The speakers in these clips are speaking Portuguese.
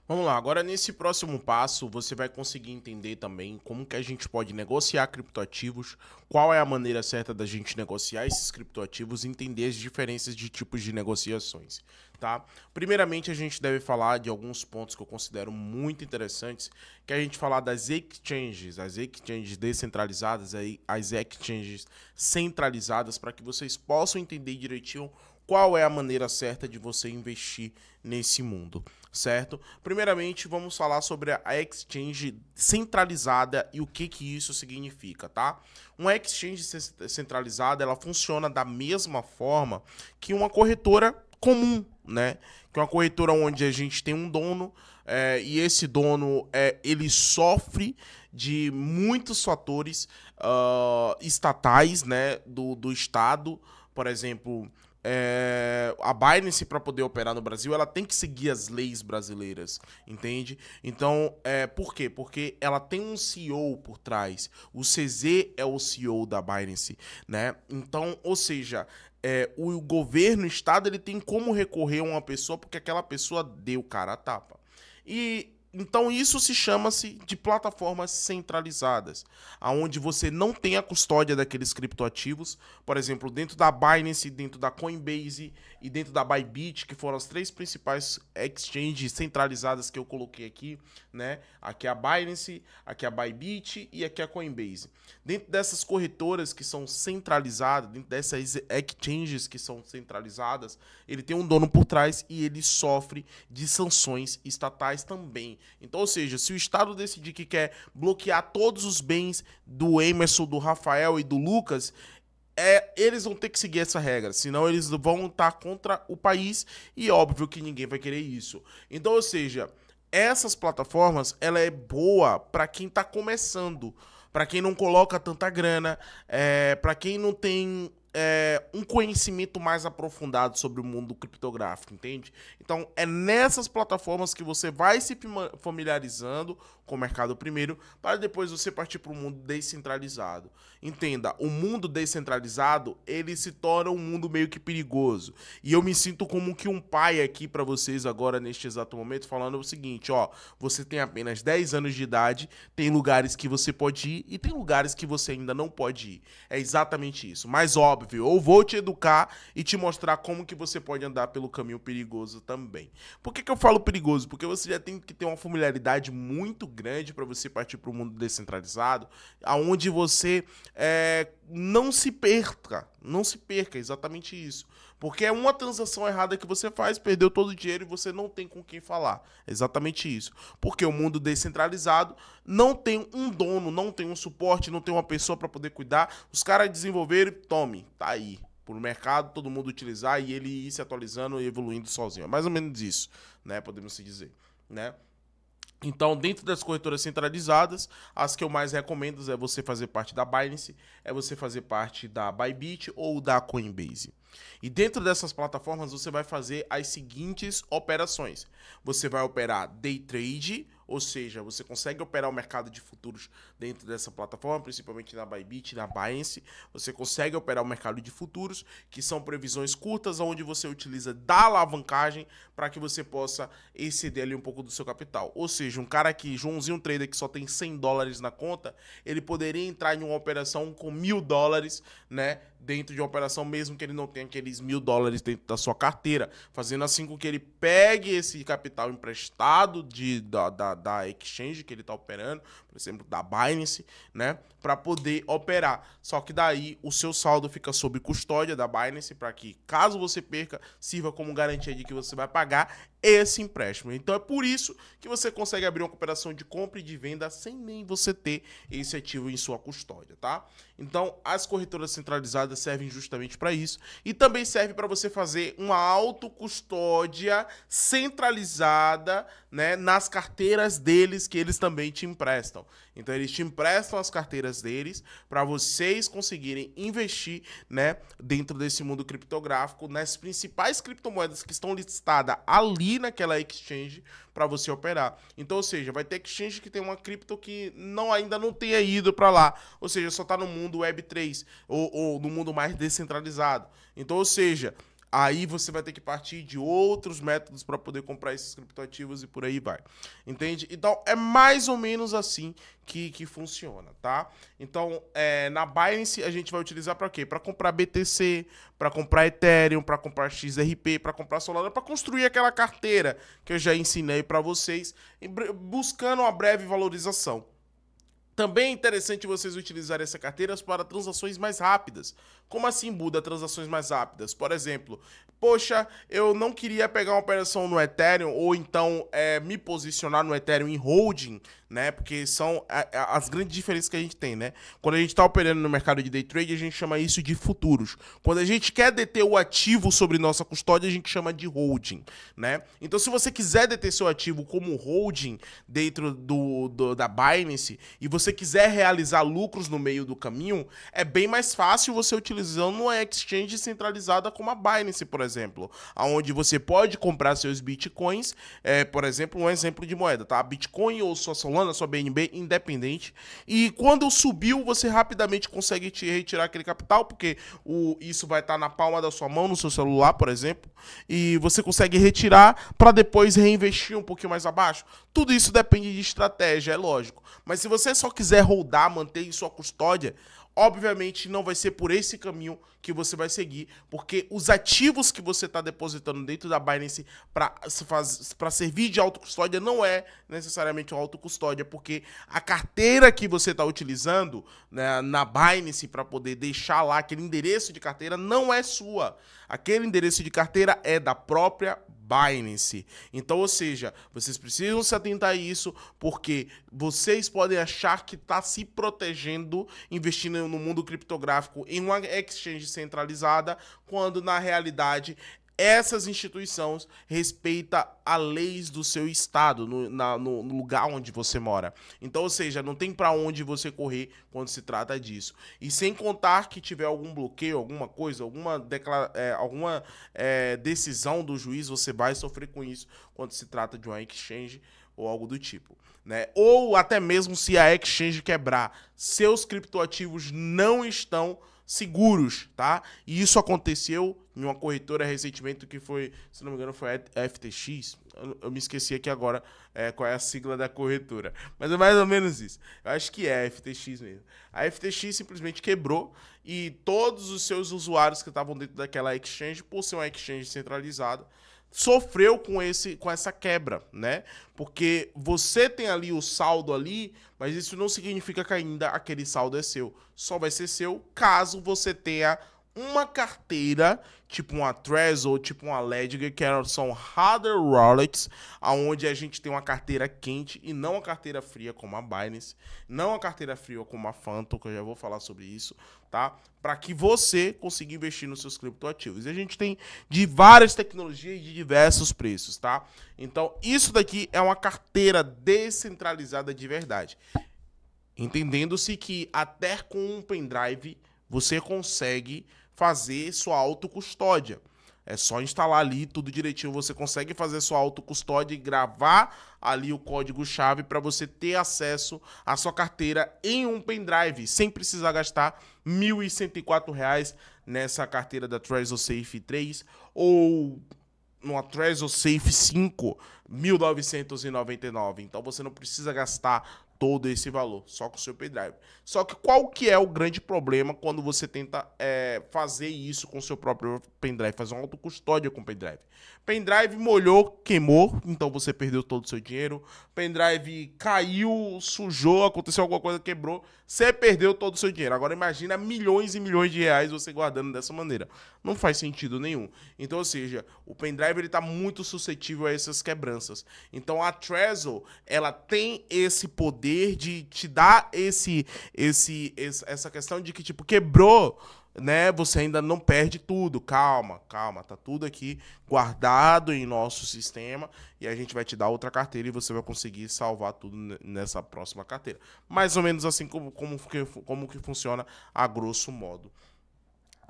Vamos lá, agora nesse próximo passo você vai conseguir entender também como que a gente pode negociar criptoativos, qual é a maneira certa da gente negociar esses criptoativos e entender as diferenças de tipos de negociações, tá? Primeiramente a gente deve falar de alguns pontos que eu considero muito interessantes, que a gente falar das exchanges, as exchanges descentralizadas, as exchanges centralizadas, para que vocês possam entender direitinho qual é a maneira certa de você investir nesse mundo, certo? Primeiramente, vamos falar sobre a exchange centralizada e o que que isso significa, tá? Uma exchange centralizada, ela funciona da mesma forma que uma corretora comum, né? Que é uma corretora onde a gente tem um dono e esse dono ele sofre de muitos fatores estatais, né? Do Estado, por exemplo, a Binance, para poder operar no Brasil, ela tem que seguir as leis brasileiras, entende? Então, por quê? Porque ela tem um CEO por trás. O CZ é o CEO da Binance, né? Então, ou seja, o governo, o Estado, ele tem como recorrer a uma pessoa porque aquela pessoa deu cara a tapa. E então isso se chama-se de plataformas centralizadas, aonde você não tem a custódia daqueles criptoativos, por exemplo, dentro da Binance, dentro da Coinbase e dentro da Bybit, que foram as três principais exchanges centralizadas que eu coloquei aqui, né? Aqui é a Binance, aqui é a Bybit e aqui é a Coinbase. Dentro dessas corretoras que são centralizadas, dentro dessas exchanges que são centralizadas, ele tem um dono por trás e ele sofre de sanções estatais também. Então, ou seja, se o Estado decidir que quer bloquear todos os bens do Emerson, do Rafael e do Lucas, eles vão ter que seguir essa regra, senão eles vão estar contra o país e óbvio que ninguém vai querer isso. Então, ou seja, essas plataformas, ela é boa para quem está começando, para quem não coloca tanta grana, para quem não tem um conhecimento mais aprofundado sobre o mundo criptográfico, entende? Então, é nessas plataformas que você vai se familiarizando com o mercado primeiro, para depois você partir para o mundo descentralizado. Entenda, o mundo descentralizado, ele se torna um mundo meio que perigoso. E eu me sinto como que um pai aqui para vocês agora, neste exato momento, falando o seguinte, ó, você tem apenas 10 anos de idade, tem lugares que você pode ir e tem lugares que você ainda não pode ir. É exatamente isso. Mas óbvio, eu vou te educar e te mostrar como que você pode andar pelo caminho perigoso também. Por que que eu falo perigoso? Porque você já tem que ter uma familiaridade muito grande para você partir para o mundo descentralizado, aonde você não se perca, exatamente isso. Porque é uma transação errada que você faz, perdeu todo o dinheiro e você não tem com quem falar. Exatamente isso. Porque o mundo descentralizado não tem um dono, não tem um suporte, não tem uma pessoa para poder cuidar. Os caras desenvolveram, tome, tá aí. Por mercado, todo mundo utilizar e ele ir se atualizando e evoluindo sozinho. É mais ou menos isso, né? Podemos se dizer, né? Então, dentro das corretoras centralizadas, as que eu mais recomendo é você fazer parte da Binance, é você fazer parte da Bybit ou da Coinbase. E dentro dessas plataformas você vai fazer as seguintes operações. Você vai operar day trade, ou seja, você consegue operar o mercado de futuros dentro dessa plataforma, principalmente na Bybit e na Binance. Você consegue operar o mercado de futuros, que são previsões curtas, onde você utiliza da alavancagem para que você possa exceder ali um pouco do seu capital. Ou seja, um cara que, Joãozinho Trader, que só tem $100 na conta, ele poderia entrar em uma operação com $1.000, né? Dentro de uma operação, mesmo que ele não tenha aqueles $1.000 dentro da sua carteira, fazendo assim com que ele pegue esse capital emprestado da exchange que ele está operando, por exemplo, da Binance, né, para poder operar. Só que daí o seu saldo fica sob custódia da Binance para que, caso você perca, sirva como garantia de que você vai pagar esse empréstimo. Então é por isso que você consegue abrir uma operação de compra e de venda sem nem você ter esse ativo em sua custódia, tá? Então as corretoras centralizadas servem justamente para isso e também serve para você fazer uma autocustódia centralizada, né, nas carteiras deles que eles também te emprestam. Então eles te emprestam as carteiras deles para vocês conseguirem investir, né, dentro desse mundo criptográfico nas principais criptomoedas que estão listadas ali naquela exchange para você operar. Então, ou seja, vai ter exchange que tem uma cripto que ainda não tenha ido para lá, ou seja, só está no mundo Web3 ou no mundo mais descentralizado. Então, ou seja, aí você vai ter que partir de outros métodos para poder comprar esses criptoativos e por aí vai. Entende? Então, é mais ou menos assim que funciona, tá? Então, na Binance, a gente vai utilizar para quê? Para comprar BTC, para comprar Ethereum, para comprar XRP, para comprar Solana, para construir aquela carteira que eu já ensinei para vocês, buscando uma breve valorização. Também é interessante vocês utilizarem essa carteira para transações mais rápidas. Como assim, Buda, transações mais rápidas? Por exemplo, poxa, eu não queria pegar uma operação no Ethereum ou então me posicionar no Ethereum em holding, né? Porque são as grandes diferenças que a gente tem, né? Quando a gente está operando no mercado de day trade, a gente chama isso de futuros. Quando a gente quer deter o ativo sobre nossa custódia, a gente chama de holding, né? Então, se você quiser deter seu ativo como holding dentro da Binance e você quiser realizar lucros no meio do caminho, é bem mais fácil você utilizando uma exchange centralizada como a Binance, por exemplo, onde você pode comprar seus bitcoins, por exemplo, um exemplo de moeda, tá? Bitcoin ou sua Solana, sua BNB, independente, e quando subiu, você rapidamente consegue retirar aquele capital, porque isso vai estar na palma da sua mão, no seu celular, por exemplo, e você consegue retirar para depois reinvestir um pouquinho mais abaixo. Tudo isso depende de estratégia, é lógico. Mas se você só quiser holdar, manter em sua custódia, obviamente não vai ser por esse caminho que você vai seguir, porque os ativos que você está depositando dentro da Binance para servir de autocustódia não é necessariamente uma autocustódia, porque a carteira que você está utilizando, né, na Binance para poder deixar lá aquele endereço de carteira não é sua. Aquele endereço de carteira é da própria Binance. Então, ou seja, vocês precisam se atentar a isso, porque vocês podem achar que está se protegendo investindo no mundo criptográfico em uma exchange centralizada, quando na realidade essas instituições respeitam as leis do seu estado, no lugar onde você mora. Então, ou seja, não tem para onde você correr quando se trata disso. E sem contar que tiver algum bloqueio, alguma coisa, alguma decisão do juiz, você vai sofrer com isso quando se trata de uma exchange ou algo do tipo, né? Ou até mesmo se a exchange quebrar, seus criptoativos não estão seguros, tá? E isso aconteceu em uma corretora recentemente que foi, se não me engano, foi a FTX. Eu me esqueci aqui agora qual é a sigla da corretora. Mas é mais ou menos isso. Eu acho que é a FTX mesmo. A FTX simplesmente quebrou e todos os seus usuários que estavam dentro daquela exchange, por ser uma exchange centralizada, sofreu com essa quebra, né? Porque você tem ali o saldo ali, mas isso não significa que ainda aquele saldo é seu. Só vai ser seu caso você tenha uma carteira, tipo uma Trezor, tipo uma Ledger, que são hardware wallets, onde a gente tem uma carteira quente e não uma carteira fria como a Binance, não uma carteira fria como a Phantom, que eu já vou falar sobre isso, tá? Para que você consiga investir nos seus criptoativos. E a gente tem de várias tecnologias e de diversos preços, tá? Então, isso daqui é uma carteira descentralizada de verdade. Entendendo-se que até com um pendrive você consegue fazer sua autocustódia. É só instalar ali tudo direitinho, você consegue fazer sua autocustódia e gravar ali o código-chave para você ter acesso à sua carteira em um pendrive, sem precisar gastar R$ 1.104 nessa carteira da Trezor Safe 3 ou numa Trezor Safe 5, R$ 1.999. Então você não precisa gastar todo esse valor, só com o seu pendrive. Só que qual que é o grande problema quando você tenta fazer isso com o seu próprio pendrive, fazer uma autocustódia com o pendrive? Pendrive molhou, queimou, então você perdeu todo o seu dinheiro. Pendrive caiu, sujou, aconteceu alguma coisa, quebrou, você perdeu todo o seu dinheiro. Agora imagina milhões e milhões de reais você guardando dessa maneira. Não faz sentido nenhum. Então, ou seja, o pendrive está muito suscetível a essas quebranças. Então a Trezor, ela tem esse poder de te dar essa questão de que, tipo, quebrou, né? Você ainda não perde tudo. Calma, calma. Tá tudo aqui guardado em nosso sistema e a gente vai te dar outra carteira e você vai conseguir salvar tudo nessa próxima carteira. Mais ou menos assim como que funciona a grosso modo,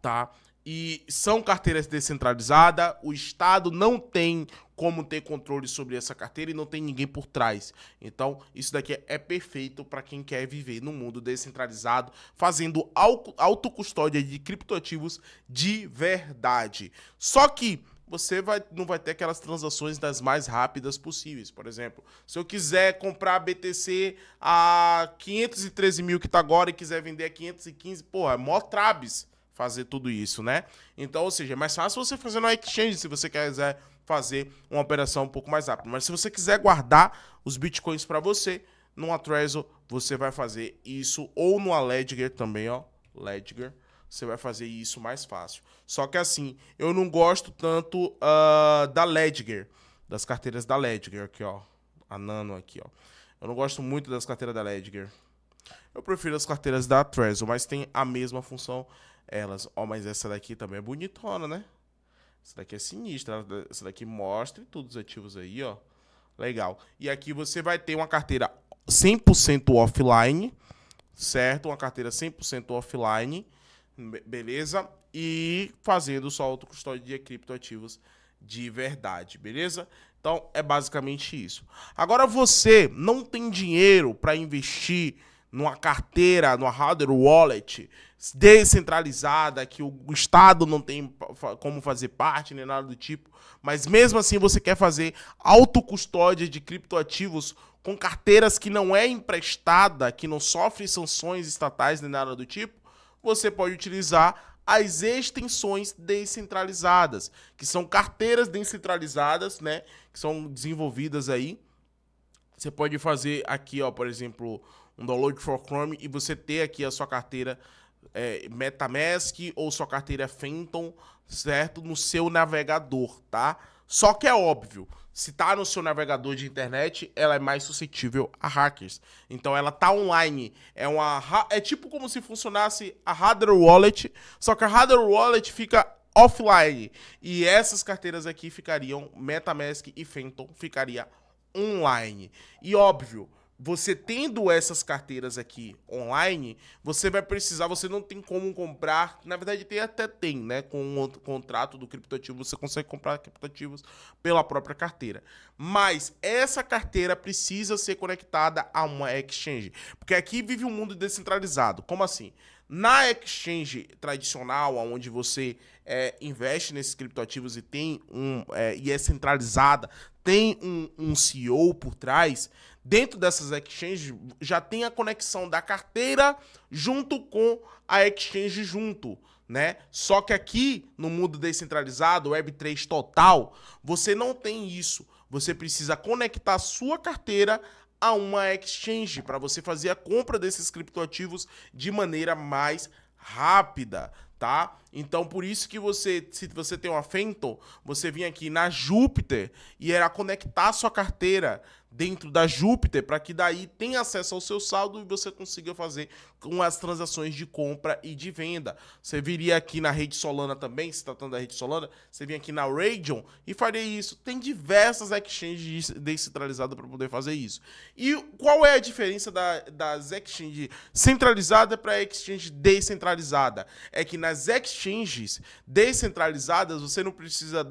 tá? E são carteiras descentralizadas, o Estado não tem como ter controle sobre essa carteira e não tem ninguém por trás. Então, isso daqui é perfeito para quem quer viver no mundo descentralizado, fazendo autocustódia de criptoativos de verdade. Só que você não vai ter aquelas transações das mais rápidas possíveis. Por exemplo, se eu quiser comprar BTC a 513 mil que tá agora e quiser vender a 515, pô, é mó trabes fazer tudo isso, né? Então, ou seja, é mais fácil você fazer no exchange se você quiser fazer uma operação um pouco mais rápida. Mas se você quiser guardar os bitcoins para você, numa Trezor, você vai fazer isso, ou numa Ledger também, ó, Ledger, você vai fazer isso mais fácil. Só que assim, eu não gosto tanto da Ledger, das carteiras da Ledger, aqui ó, a Nano aqui ó. Eu não gosto muito das carteiras da Ledger. Eu prefiro as carteiras da Trezor, mas tem a mesma função elas. Ó, mas essa daqui também é bonitona, né? Essa daqui é sinistra. Essa daqui mostra todos os ativos aí, ó. Legal. E aqui você vai ter uma carteira 100% offline, certo? Uma carteira 100% offline, beleza? E fazendo só autocustódia de criptoativos de verdade, beleza? Então, é basicamente isso. Agora, você não tem dinheiro para investir numa carteira, numa hardware wallet descentralizada, que o Estado não tem como fazer parte, nem nada do tipo, mas mesmo assim você quer fazer autocustódia de criptoativos com carteiras que não é emprestada, que não sofre sanções estatais, nem nada do tipo, você pode utilizar as extensões descentralizadas, que são carteiras descentralizadas, né, que são desenvolvidas aí. Você pode fazer aqui, ó, por exemplo, um download for Chrome e você ter aqui a sua carteira MetaMask ou sua carteira Phantom, certo? No seu navegador, tá? Só que é óbvio, se tá no seu navegador de internet, ela é mais suscetível a hackers. Então ela tá online. É tipo como se funcionasse a hardware wallet, só que a hardware wallet fica offline. E essas carteiras aqui ficariam, MetaMask e Phantom, ficaria online. E óbvio, você tendo essas carteiras aqui online, você vai precisar, você não tem como comprar, na verdade até tem, né, com o contrato do criptoativo, você consegue comprar criptoativos pela própria carteira. Mas essa carteira precisa ser conectada a uma exchange, porque aqui vive um mundo descentralizado. Como assim? Na exchange tradicional, onde você investe nesses criptoativos e tem e é centralizada, tem um CEO por trás, dentro dessas exchanges já tem a conexão da carteira junto com a exchange junto, né? Só que aqui no mundo descentralizado, Web3 total, você não tem isso. Você precisa conectar a sua carteira a uma exchange para você fazer a compra desses criptoativos de maneira mais rápida, tá? Então, por isso que se você tem uma Phantom, você vinha aqui na Jupiter e era conectar a sua carteira dentro da Jupiter para que daí tenha acesso ao seu saldo e você consiga fazer com as transações de compra e de venda. Você viria aqui na rede Solana também, se tratando da rede Solana, você vinha aqui na Raydium e faria isso. Tem diversas exchanges descentralizadas para poder fazer isso. E qual é a diferença das exchanges centralizadas para a exchange descentralizada? É que nas exchanges descentralizadas, você não precisa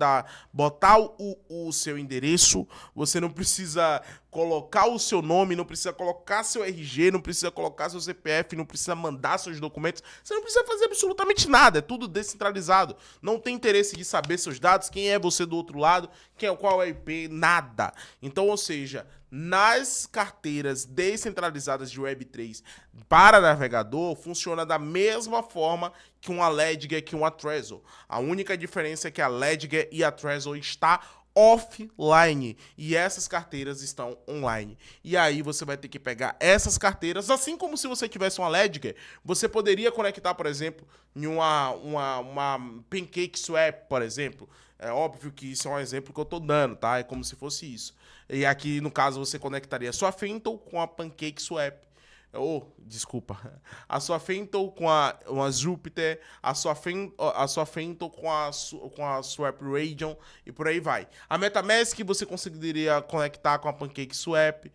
botar o seu endereço, você não precisa colocar o seu nome, não precisa colocar seu RG, não precisa colocar seu CPF, não precisa mandar seus documentos, você não precisa fazer absolutamente nada, é tudo descentralizado. Não tem interesse de saber seus dados, quem é você do outro lado, qual é o IP, nada. Então, ou seja, nas carteiras descentralizadas de Web3 para navegador, funciona da mesma forma que uma Ledger, que uma Trezor. A única diferença é que a Ledger e a Trezor está offline e essas carteiras estão online. E aí você vai ter que pegar essas carteiras, assim como se você tivesse uma Ledger, você poderia conectar, por exemplo, em uma PancakeSwap, por exemplo. É óbvio que isso é um exemplo que eu estou dando, tá? É como se fosse isso. E aqui, no caso, você conectaria a sua Phantom com a PancakeSwap. Desculpa. A sua Fenton com a Jupiter, a sua Fenton com a Swap Region e por aí vai. A MetaMask você conseguiria conectar com a PancakeSwap.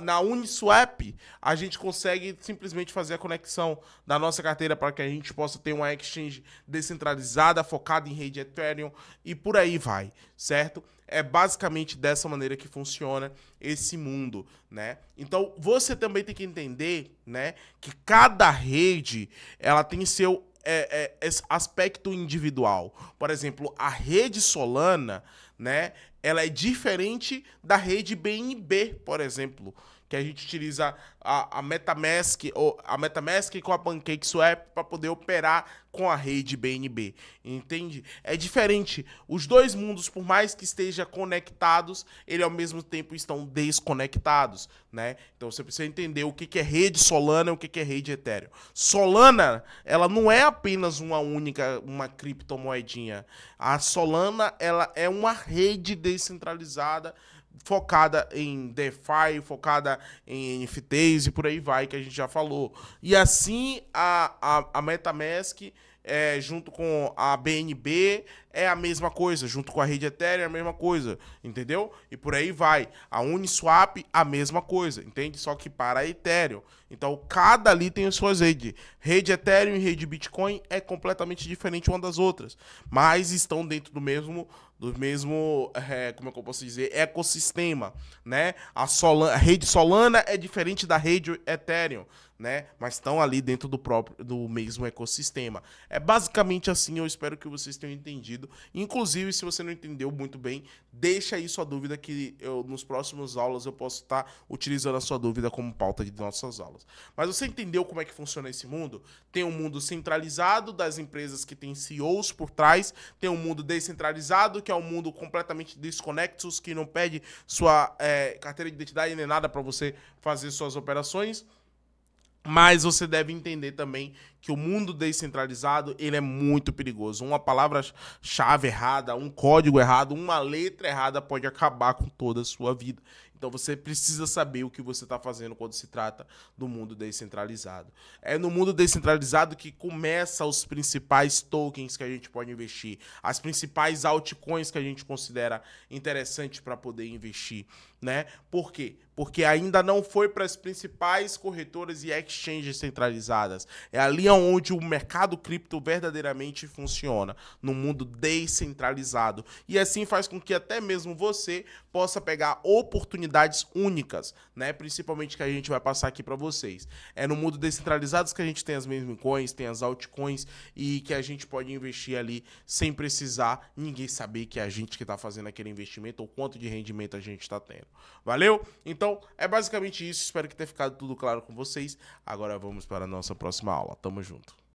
Na Uniswap, a gente consegue simplesmente fazer a conexão da nossa carteira para que a gente possa ter uma exchange descentralizada, focada em rede Ethereum e por aí vai, certo? É basicamente dessa maneira que funciona esse mundo, né? Então, você também tem que entender, né, que cada rede, ela tem seu esse aspecto individual. Por exemplo, a rede Solana, né, ela é diferente da rede BNB, por exemplo, que a gente utiliza a MetaMask com a PancakeSwap para poder operar com a rede BNB, entende? É diferente. Os dois mundos, por mais que estejam conectados, eles ao mesmo tempo estão desconectados, né? Então você precisa entender o que é rede Solana e o que é rede Ethereum. Solana, ela não é apenas uma criptomoedinha. A Solana, ela é uma rede descentralizada focada em DeFi, focada em NFTs e por aí vai, que a gente já falou. E assim, a MetaMask, junto com a BNB, é a mesma coisa. Junto com a rede Ethereum, é a mesma coisa, entendeu? E por aí vai. A Uniswap, a mesma coisa, entende? Só que para Ethereum. Então, cada ali tem as suas redes. Rede Ethereum e rede Bitcoin é completamente diferente uma das outras, mas estão dentro do mesmo como é que eu posso dizer, ecossistema, né? A rede Solana é diferente da rede Ethereum, né? Mas estão ali dentro do mesmo ecossistema. É basicamente assim, eu espero que vocês tenham entendido. Inclusive, se você não entendeu muito bem, deixa aí sua dúvida que nos próximos aulas eu posso estar utilizando a sua dúvida como pauta de nossas aulas. Mas você entendeu como é que funciona esse mundo? Tem um mundo centralizado das empresas que tem CEOs por trás, tem um mundo descentralizado, que é um mundo completamente desconexos, que não pede sua carteira de identidade nem nada para você fazer suas operações. Mas você deve entender também que o mundo descentralizado, ele é muito perigoso. Uma palavra-chave errada, um código errado, uma letra errada pode acabar com toda a sua vida. Então você precisa saber o que você está fazendo quando se trata do mundo descentralizado. É no mundo descentralizado que começam os principais tokens que a gente pode investir, as principais altcoins que a gente considera interessante para poder investir, né? Por quê? Porque ainda não foi para as principais corretoras e exchanges centralizadas. É ali onde o mercado cripto verdadeiramente funciona, no mundo descentralizado. E assim faz com que até mesmo você possa pegar oportunidades únicas, né? Principalmente que a gente vai passar aqui para vocês. É no mundo descentralizado que a gente tem as meme coins, tem as altcoins e que a gente pode investir ali sem precisar ninguém saber que é a gente que está fazendo aquele investimento ou quanto de rendimento a gente está tendo. Valeu? Então, é basicamente isso. Espero que tenha ficado tudo claro com vocês. Agora vamos para a nossa próxima aula. Tamo junto.